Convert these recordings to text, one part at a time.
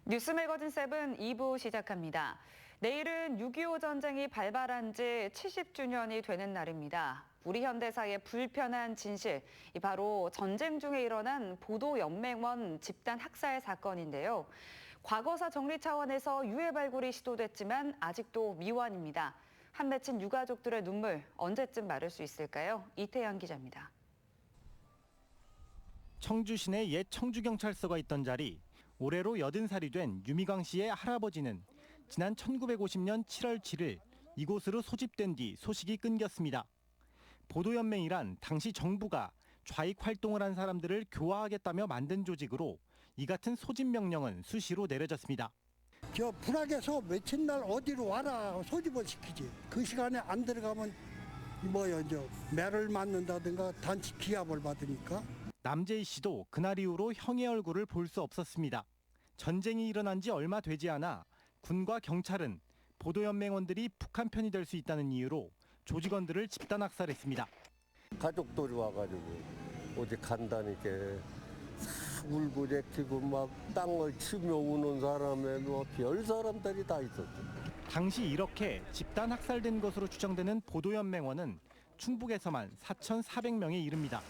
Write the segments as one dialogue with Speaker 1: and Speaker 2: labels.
Speaker 1: 뉴스 매거진 7 2부 시작합니다. 내일은 6.25 전쟁이 발발한 지 70주년이 되는 날입니다. 우리 현대사의 불편한 진실, 바로 전쟁 중에 일어난 보도연맹원 집단 학살 사건인데요. 과거사 정리 차원에서 유해 발굴이 시도됐지만 아직도 미완입니다. 한 맺힌 유가족들의 눈물 언제쯤 마를 수 있을까요? 이태현 기자입니다.
Speaker 2: 청주 시내 옛 청주경찰서가 있던 자리, 올해로 80살이 된 유미광 씨의 할아버지는 지난 1950년 7월 7일 이곳으로 소집된 뒤 소식이 끊겼습니다. 보도연맹이란 당시 정부가 좌익 활동을 한 사람들을 교화하겠다며 만든 조직으로 이 같은 소집 명령은 수시로 내려졌습니다.
Speaker 3: 저 불악에서 며칠 날 어디로 와라 소집을 시키지. 그 시간에 안 들어가면 매를 맞는다든가 단체 기합을 받으니까.
Speaker 2: 남재희 씨도 그날 이후로 형의 얼굴을 볼 수 없었습니다. 전쟁이 일어난 지 얼마 되지 않아 군과 경찰은 보도연맹원들이 북한 편이 될 수 있다는 이유로 조직원들을 집단 학살했습니다.
Speaker 4: 가족들이 와가지고 어디 간다니까 울고 제키고 막 땅을 치며 우는 사람에 별 사람들이 다 있었죠.
Speaker 2: 당시 이렇게 집단 학살된 것으로 추정되는 보도연맹원은 충북에서만 4,400명에 이릅니다.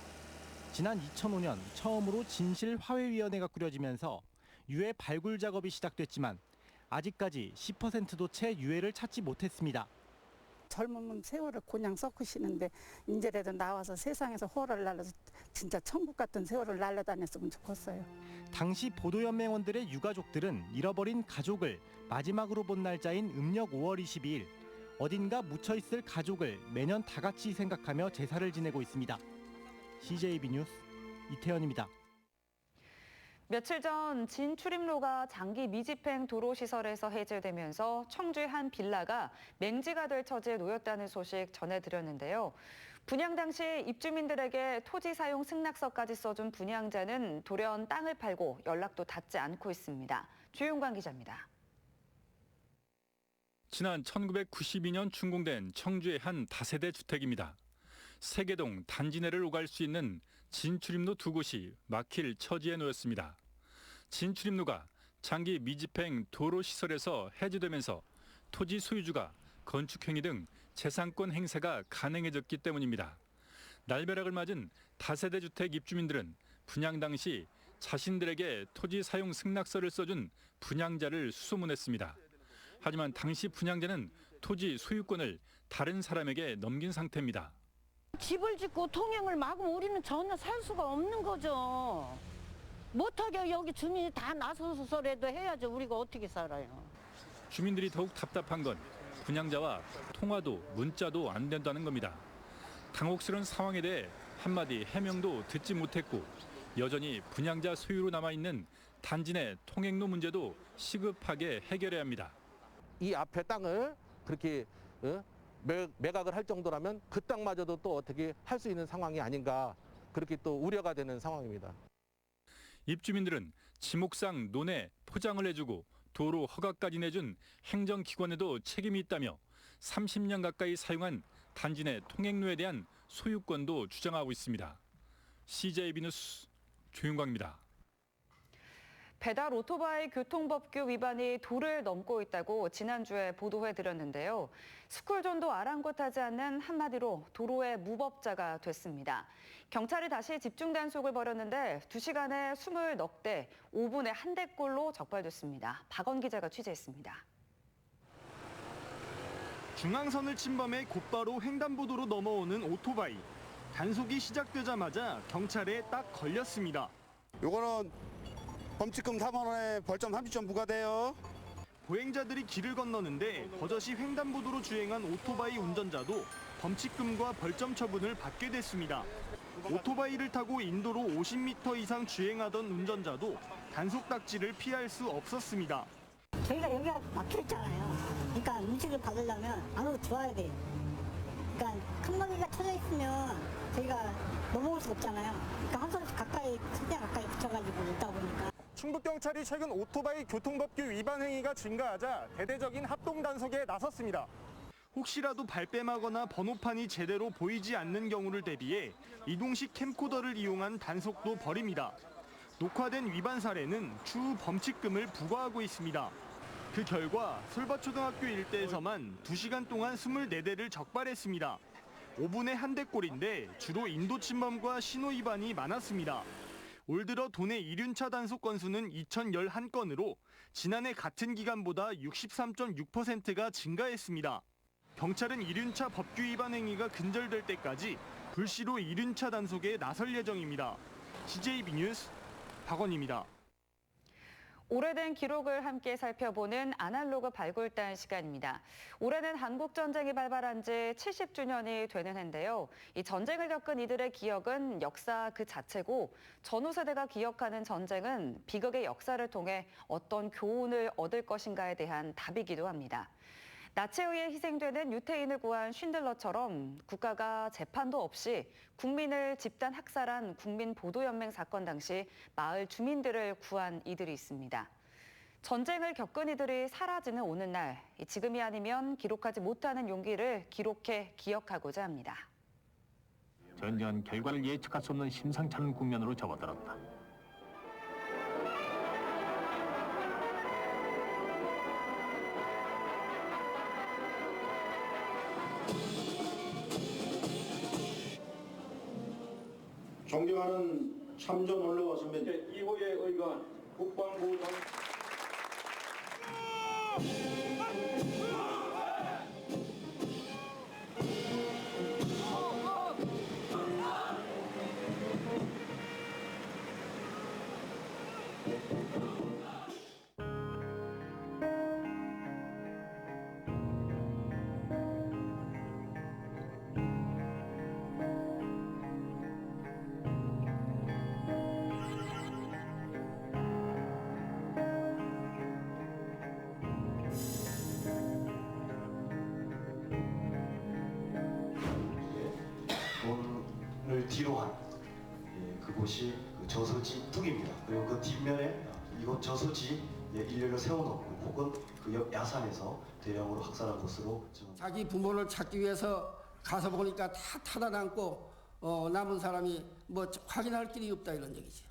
Speaker 2: 지난 2005년 처음으로 진실화해위원회가 꾸려지면서 유해 발굴 작업이 시작됐지만 아직까지 10%도 채 유해를 찾지 못했습니다.
Speaker 5: 젊은 세월을 그냥 썩으시는데 이제라도 나와서 세상에서 호를 날려서 진짜 천국 같은 세월을 날려다녔으면 좋겠어요.
Speaker 2: 당시 보도연맹원들의 유가족들은 잃어버린 가족을 마지막으로 본 날짜인 음력 5월 22일 어딘가 묻혀있을 가족을 매년 다 같이 생각하며 제사를 지내고 있습니다. CJB 뉴스 이태현입니다.
Speaker 1: 며칠 전 진출입로가 장기 미집행 도로시설에서 해제되면서 청주의 한 빌라가 맹지가 될 처지에 놓였다는 소식 전해드렸는데요. 분양 당시 입주민들에게 토지 사용 승낙서까지 써준 분양자는 돌연 땅을 팔고 연락도 닿지 않고 있습니다. 조용관 기자입니다.
Speaker 6: 지난 1992년 준공된 청주의 한 다세대 주택입니다. 세계동 단지 내를 오갈 수 있는 진출입로 두 곳이 막힐 처지에 놓였습니다. 진출입로가 장기 미집행 도로시설에서 해제되면서 토지 소유주가 건축행위 등 재산권 행사가 가능해졌기 때문입니다. 날벼락을 맞은 다세대 주택 입주민들은 분양 당시 자신들에게 토지 사용 승낙서를 써준 분양자를 수소문했습니다. 하지만 당시 분양자는 토지 소유권을 다른 사람에게 넘긴 상태입니다.
Speaker 7: 집을 짓고 통행을 막으면 우리는 전혀 살 수가 없는 거죠. 못하게 여기 주민이 다 나서서라도 해야죠. 우리가 어떻게 살아요.
Speaker 6: 주민들이 더욱 답답한 건 분양자와 통화도 문자도 안 된다는 겁니다. 당혹스러운 상황에 대해 한마디 해명도 듣지 못했고 여전히 분양자 소유로 남아있는 단지 내 통행로 문제도 시급하게 해결해야 합니다.
Speaker 8: 이 앞에 땅을 그렇게 매각을 할 정도라면 그 땅마저도 또 어떻게 할 수 있는 상황이 아닌가, 그렇게 또 우려가 되는 상황입니다.
Speaker 6: 입주민들은 지목상 논에 포장을 해주고 도로 허가까지 내준 행정기관에도 책임이 있다며 30년 가까이 사용한 단지 내 통행로에 대한 소유권도 주장하고 있습니다. CJB 뉴스 조윤광입니다.
Speaker 1: 배달 오토바이 교통법규 위반이 도를 넘고 있다고 지난주에 보도해드렸는데요. 스쿨존도 아랑곳하지 않는 한마디로 도로의 무법자가 됐습니다. 경찰이 다시 집중 단속을 벌였는데 2시간에 20넉 대, 5분에 1대꼴로 적발됐습니다. 박원 기자가 취재했습니다.
Speaker 9: 중앙선을 침범해 곧바로 횡단보도로 넘어오는 오토바이. 단속이 시작되자마자 경찰에 딱 걸렸습니다.
Speaker 10: 요거는 범칙금 4만 원에 벌점 30점 부과돼요.
Speaker 9: 보행자들이 길을 건너는데 버젓이 횡단보도로 주행한 오토바이 운전자도 범칙금과 벌점 처분을 받게 됐습니다. 오토바이를 타고 인도로 50m 이상 주행하던 운전자도 단속 딱지를 피할 수 없었습니다.
Speaker 11: 저희가 여기가 막혀있잖아요. 그러니까 음식을 받으려면 안으로 들어와야 돼요. 그러니까 큰 먹이가 쳐져 있으면 저희가 넘어올 수 없잖아요. 그러니까 한 손씩 가까이, 최대한 가까이 붙여가지고 있다 보니까.
Speaker 9: 충북경찰이 최근 오토바이 교통법규 위반 행위가 증가하자 대대적인 합동 단속에 나섰습니다. 혹시라도 발뺌하거나 번호판이 제대로 보이지 않는 경우를 대비해 이동식 캠코더를 이용한 단속도 벌입니다. 녹화된 위반 사례는 추후 범칙금을 부과하고 있습니다. 그 결과 솔밭초등학교 일대에서만 2시간 동안 24대를 적발했습니다. 5분에 한 대꼴인데 주로 인도 침범과 신호 위반이 많았습니다. 올 들어 도내 이륜차 단속 건수는 2,011건으로 지난해 같은 기간보다 63.6%가 증가했습니다. 경찰은 이륜차 법규 위반 행위가 근절될 때까지 불시로 이륜차 단속에 나설 예정입니다. CJB 뉴스 박원입니다.
Speaker 1: 오래된 기록을 함께 살펴보는 아날로그 발굴단 시간입니다. 올해는 한국전쟁이 발발한 지 70주년이 되는 해인데요. 이 전쟁을 겪은 이들의 기억은 역사 그 자체고 전후 세대가 기억하는 전쟁은 비극의 역사를 통해 어떤 교훈을 얻을 것인가에 대한 답이기도 합니다. 나치에 의해 희생되는 유태인을 구한 쉰들러처럼 국가가 재판도 없이 국민을 집단 학살한 국민보도연맹 사건 당시 마을 주민들을 구한 이들이 있습니다. 전쟁을 겪은 이들이 사라지는 오는 날, 지금이 아니면 기록하지 못하는 용기를 기록해 기억하고자 합니다.
Speaker 12: 전쟁은 결과를 예측할 수 없는 심상찮은 국면으로 접어들었다.
Speaker 13: 존경하는 참전 언론과 선배님. 이후에 의거한 국방부 당
Speaker 14: 을 뒤로 한 그곳이 그 저서지 뚝입니다. 그리고 그 뒷면에 이곳 저서지 인력을 세워놓고 혹은 그 옆 야산에서 대량으로 학살한 곳으로
Speaker 15: 자기 부모를 찾기 위해서 가서 보니까 다 타다남고 남은 사람이 뭐 확인할 길이 없다 이런 얘기죠.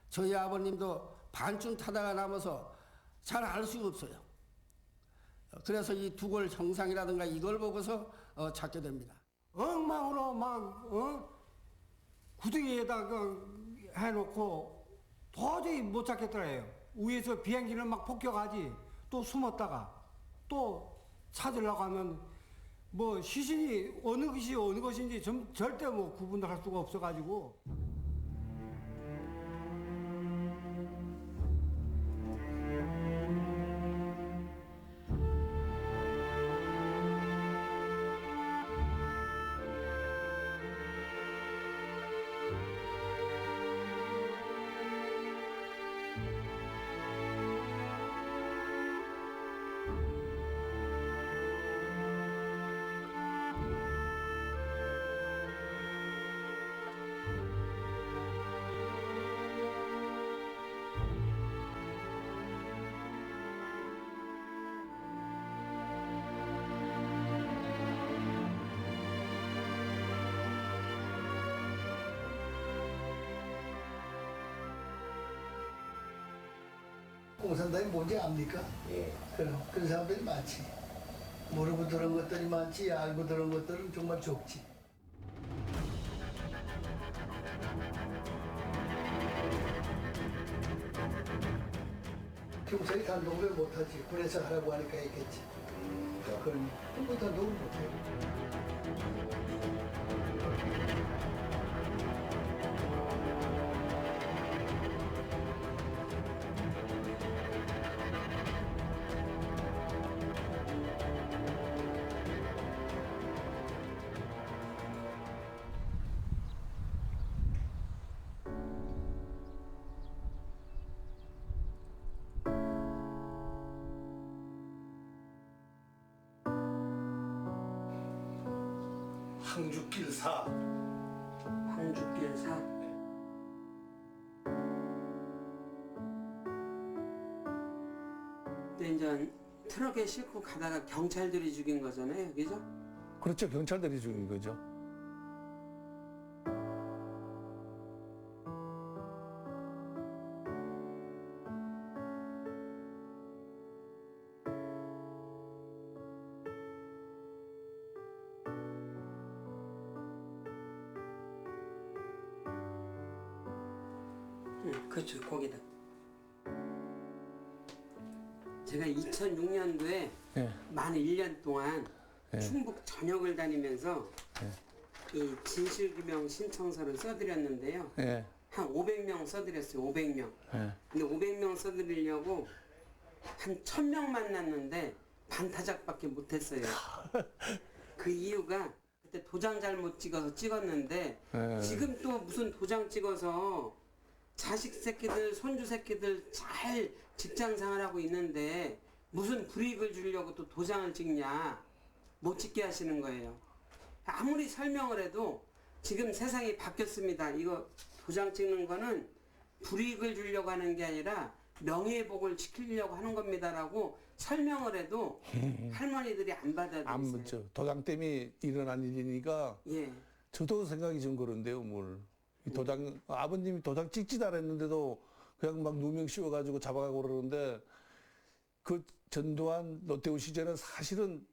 Speaker 15: 저희 아버님도 반쯤 타다가 남아서 잘 알 수가 없어요. 그래서 이 두골 형상이라든가 이걸 보고서 찾게 됩니다.
Speaker 16: 엉망으로 막 구덩이에다가 해놓고 도저히 못 찾겠더래요. 위에서 비행기는 막 폭격하지. 또 숨었다가 또 찾으려고 하면 뭐 시신이 어느 것이 어느 것인지 절대 뭐 구분을 할 수가 없어가지고.
Speaker 17: 공산당이 뭔지 압니까? 그런 사람들이 많지. 모르고 들은 것들이 많지, 알고 들은 것들은 정말 적지. 경찰이 단독을 못하지. 군에서 하라고 하니까 했겠지. 그건 뭐 단독을 못해요. 항죽길사.
Speaker 18: 항죽길사. 근데 이제 트럭에 싣고 가다가 경찰들이 죽인 거잖아요, 그죠?
Speaker 19: 그렇죠. 경찰들이 죽인 거죠.
Speaker 18: 그렇죠, 거기다. 제가 2006년도에
Speaker 19: 예.
Speaker 18: 만 1년 동안
Speaker 19: 예.
Speaker 18: 충북 전역을 다니면서 이 진실규명 신청서를 써드렸는데요.
Speaker 19: 예.
Speaker 18: 한 500명 써드렸어요. 500명.
Speaker 19: 예.
Speaker 18: 근데 500명 써드리려고 한 1000명 만났는데 반타작밖에 못했어요. 그 이유가 그때 도장 잘못 찍어서 찍었는데
Speaker 19: 예.
Speaker 18: 지금 또 무슨 도장 찍어서 자식 새끼들, 손주 새끼들 잘 직장 생활하고 있는데 무슨 불이익을 주려고 또 도장을 찍냐. 못 찍게 하시는 거예요. 아무리 설명을 해도 지금 세상이 바뀌었습니다. 이거 도장 찍는 거는 불이익을 주려고 하는 게 아니라 명예회복을 지키려고 하는 겁니다라고 설명을 해도 할머니들이 안 받아들이세요.
Speaker 19: 안 묻죠. 도장 때문에 일어난 일이니까
Speaker 18: 예.
Speaker 19: 저도 생각이 좀 그런데요, 뭘. 이 도장, 아버님이 도장 찍지도 않았는데도 그냥 막 누명 씌워가지고 잡아가고 그러는데 그 전두환 노태우 시절은 사실은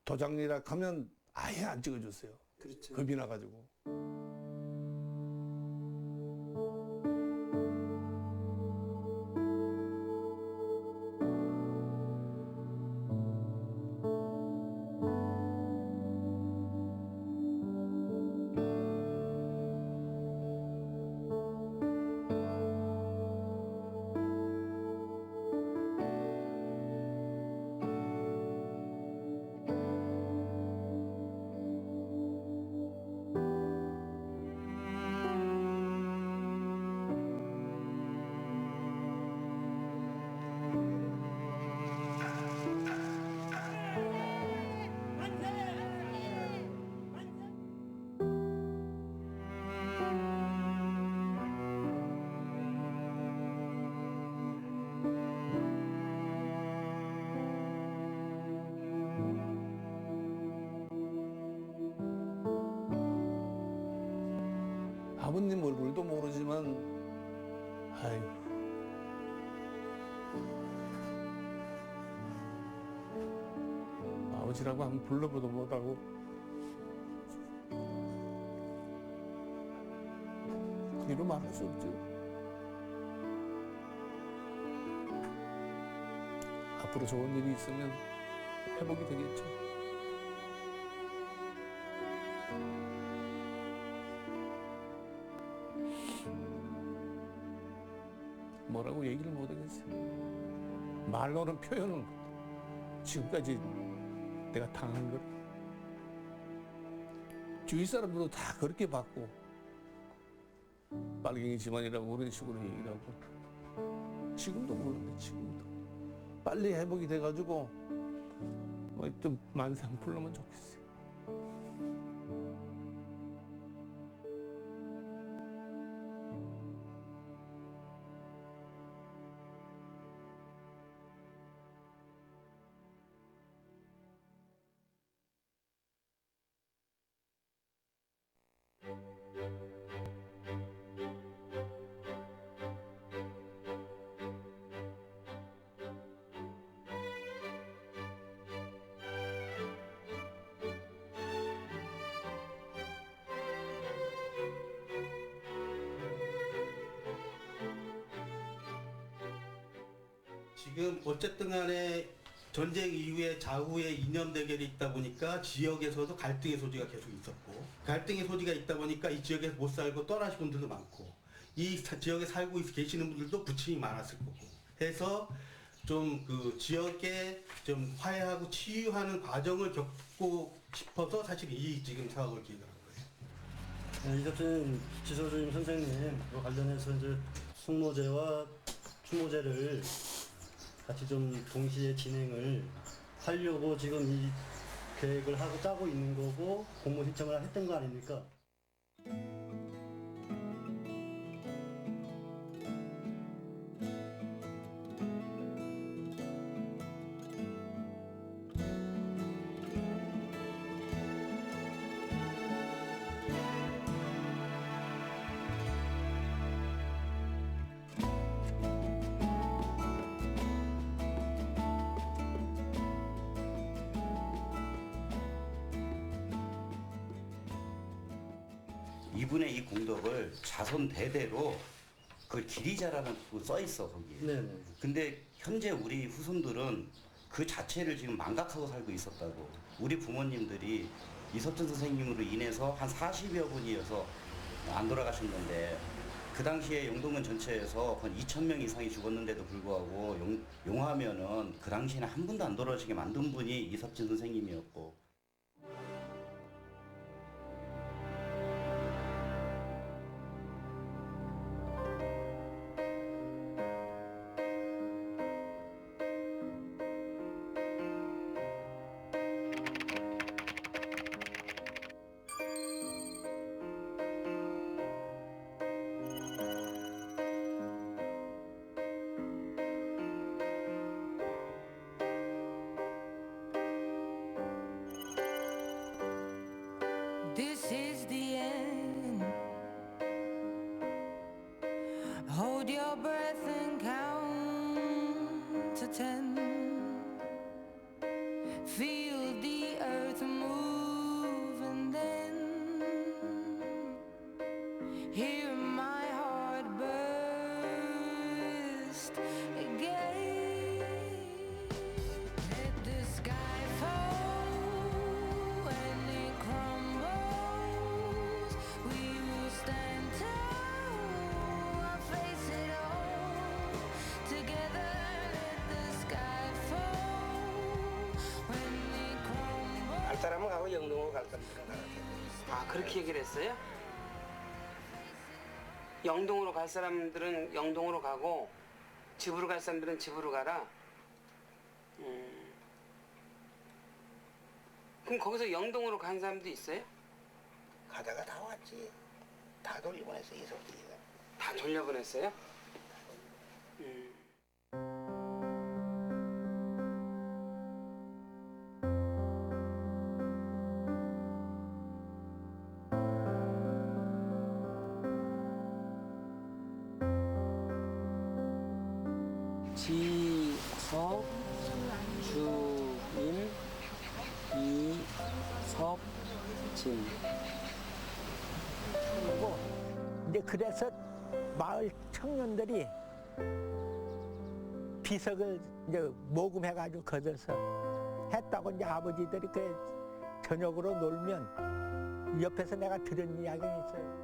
Speaker 19: 도장이라 하면 아예 안 찍어줬어요.
Speaker 18: 그렇죠.
Speaker 19: 겁이 나가지고. 아버님 얼굴도 모르지만, 아이고. 아버지라고 한번 불러보도 못하고. 이로 말할 수 없죠. 앞으로 좋은 일이 있으면 회복이 되겠죠. 뭐라고 얘기를 못 하겠어요. 말로는 표현을 못 해. 지금까지 내가 당한 걸. 주위 사람들도 다 그렇게 봤고, 빨갱이 집안이라고 그런 식으로 얘기를 하고, 지금도 그러는데, 지금도. 빨리 회복이 돼가지고, 좀 만상 풀려면 좋겠어요.
Speaker 10: 지금 어쨌든 간에 전쟁 이후에 좌우의 이념 대결이 있다 보니까 지역에서도 갈등의 소지가 계속 있었고, 갈등의 소지가 있다 보니까 이 지역에서 못 살고 떠나신 분들도 많고, 이 지역에 살고 계시는 분들도 부침이 많았을 거고 해서 좀 그 지역에 좀 화해하고 치유하는 과정을 겪고 싶어서 사실 이 지금 사업을 기획한 거예요.
Speaker 20: 이것은 지소주임 선생님과 관련해서 이제 숙모제와 추모제를 같이 좀 동시에 진행을 하려고 지금 이 계획을 하고 짜고 있는 거고 공모 신청을 했던 거 아닙니까?
Speaker 21: 이분의 이 공덕을 자손 대대로 그 기리자라는 써 있어 거기.
Speaker 20: 네네.
Speaker 21: 근데 현재 우리 후손들은 그 자체를 지금 망각하고 살고 있었다고. 우리 부모님들이 이석준 선생님으로 인해서 한 40여 분이어서 안 돌아가셨는데 그 당시에 영동군 전체에서 한 2,000명 이상이 죽었는데도 불구하고 용하면은 그 당시에는 한 분도 안 돌아가시게 만든 분이 이석준 선생님이었고.
Speaker 22: This is the end. Hold your breath and count to 10. Feel the earth move and then hear my heart burst again. Let the sky fall and it crumbles. We will stand tall and face it all together. Let the sky fall when it crumbles.
Speaker 15: 갈 사람은 가고 영동으로 갈 사람은 가.
Speaker 18: 아, 그렇게 얘기를 했어요? 영동으로 갈 사람들은 영동으로 가고 집으로 갈 사람들은 집으로 가라. 그럼 거기서 영동으로 간 사람도 있어요?
Speaker 15: 가다가 다 왔지. 다 돌려보냈어 이석준이가.
Speaker 18: 다 돌려보냈어요? 지석, 주임, 이석진.
Speaker 23: 이제 그래서 마을 청년들이 비석을 이제 모금해가지고 걷어서 했다고 이제 아버지들이 그 저녁으로 놀면 옆에서 내가 들은 이야기가 있어요.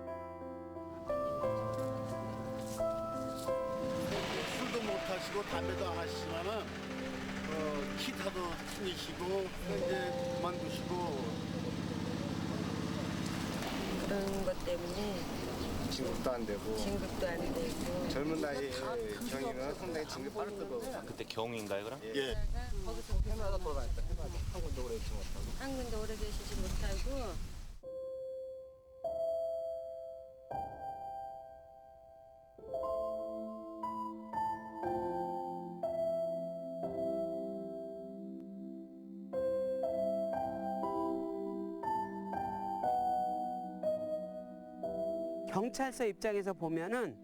Speaker 24: 술도 못 하시고 담배도 안 하시지만은 기타도 치시고 이제 그만두시고
Speaker 25: 그런 것 때문에
Speaker 24: 진급도 안 되고 젊은 나이에 경위는 상당히 진급 빠르더라고요.
Speaker 26: 그때 경인가요, 그럼?
Speaker 24: 예.
Speaker 25: 거기서
Speaker 24: 해마다 돌아다녔다. 해마다 한 군데 오래 있지 못하고.
Speaker 25: 한 군데 오래 계시지 못하고
Speaker 18: 경찰서 입장에서 보면은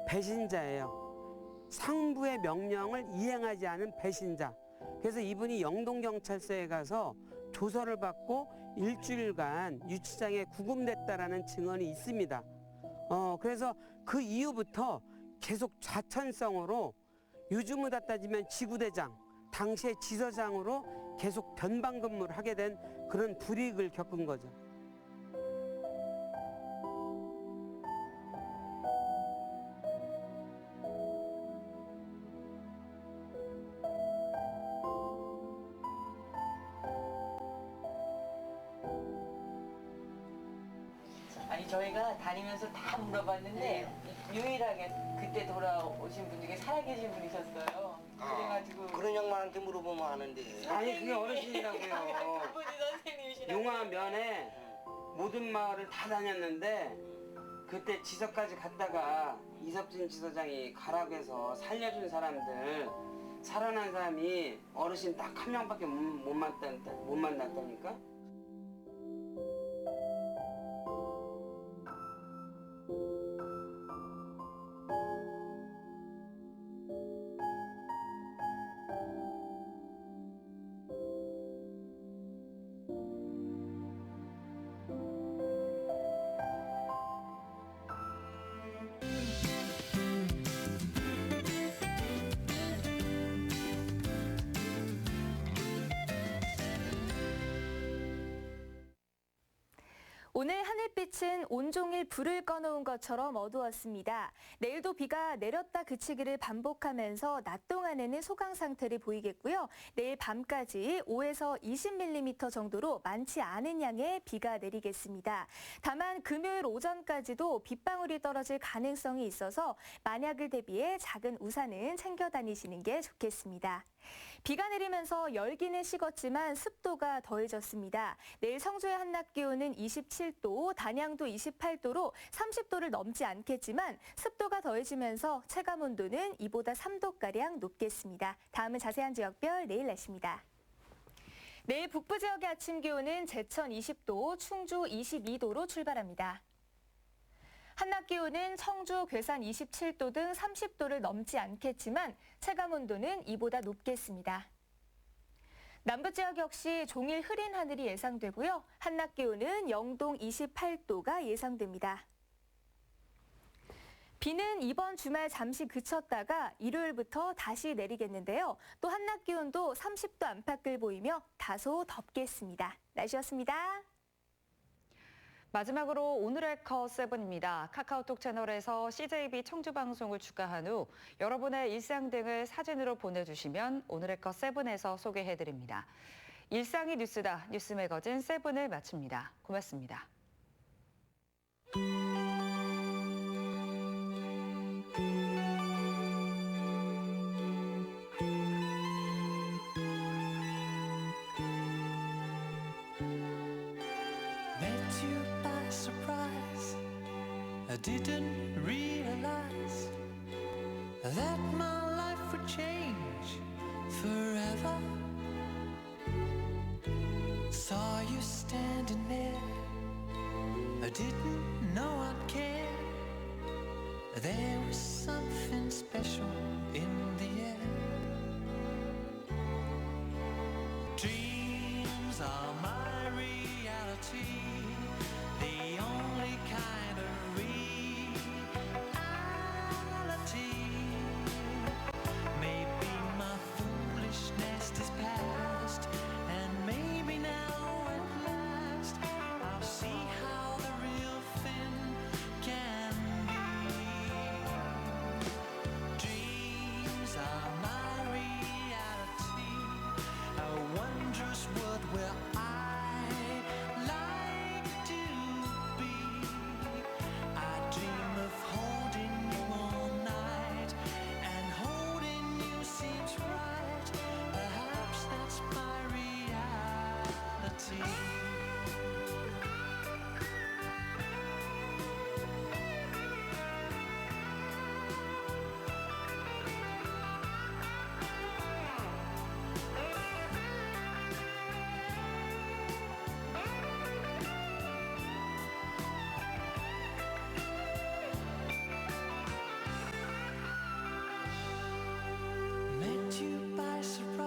Speaker 18: 배신자예요. 상부의 명령을 이행하지 않은 배신자. 그래서 이분이 영동경찰서에 가서 조서를 받고 일주일간 유치장에 구금됐다라는 증언이 있습니다. 그래서 그 이후부터 계속 좌천성으로 요즘으로 따지면 지구대장, 당시의 지서장으로 계속 변방 근무를 하게 된 그런 불이익을 겪은 거죠.
Speaker 27: 아니 저희가 다니면서 다 물어봤는데 유일하게 그때 돌아오신 분 중에 살아계신 분이셨어요. 그래가지고
Speaker 15: 그런 양반한테 물어보면 아는데.
Speaker 18: 아니 그게 어르신이라고요.
Speaker 27: 그분이 선생님이시라고.
Speaker 18: 용화면에 모든 마을을 다 다녔는데 그때 지서까지 갔다가 이석진 지서장이 가라고 해서 살려준 사람들 살아난 사람이 어르신 딱 한 명밖에 못 만났다니까.
Speaker 2: 오늘 하늘빛은 온종일 불을 꺼놓은 것처럼 어두웠습니다. 내일도 비가 내렸다 그치기를 반복하면서 낮 동안에는 소강 상태를 보이겠고요. 내일 밤까지 5에서 20mm 정도로 많지 않은 양의 비가 내리겠습니다. 다만 금요일 오전까지도 빗방울이 떨어질 가능성이 있어서 만약을 대비해 작은 우산은 챙겨 다니시는 게 좋겠습니다. 비가 내리면서 열기는 식었지만 습도가 더해졌습니다. 내일 성주의 한낮 기온은 27도, 단양도 28도로 30도를 넘지 않겠지만 습도가 더해지면서 체감 온도는 이보다 3도가량 높겠습니다. 다음은 자세한 지역별 내일 날씨입니다. 내일 북부 지역의 아침 기온은 제천 20도, 충주 22도로 출발합니다. 한낮 기온은 청주, 괴산 27도 등 30도를 넘지 않겠지만 체감 온도는 이보다 높겠습니다. 남부 지역 역시 종일 흐린 하늘이 예상되고요. 한낮 기온은 영동 28도가 예상됩니다. 비는 이번 주말 잠시 그쳤다가 일요일부터 다시 내리겠는데요. 또 한낮 기온도 30도 안팎을 보이며 다소 덥겠습니다. 날씨였습니다.
Speaker 1: 마지막으로 오늘의 컷7입니다. 카카오톡 채널에서 CJB 청주 방송을 추가한 후 여러분의 일상 등을 사진으로 보내주시면 오늘의 컷7에서 소개해드립니다. 일상이 뉴스다. 뉴스 매거진 7을 마칩니다. 고맙습니다.
Speaker 3: I didn't realize that my life would change forever. Saw you standing there, I didn't know I'd care. There was something special in the air. Dreams are my reality.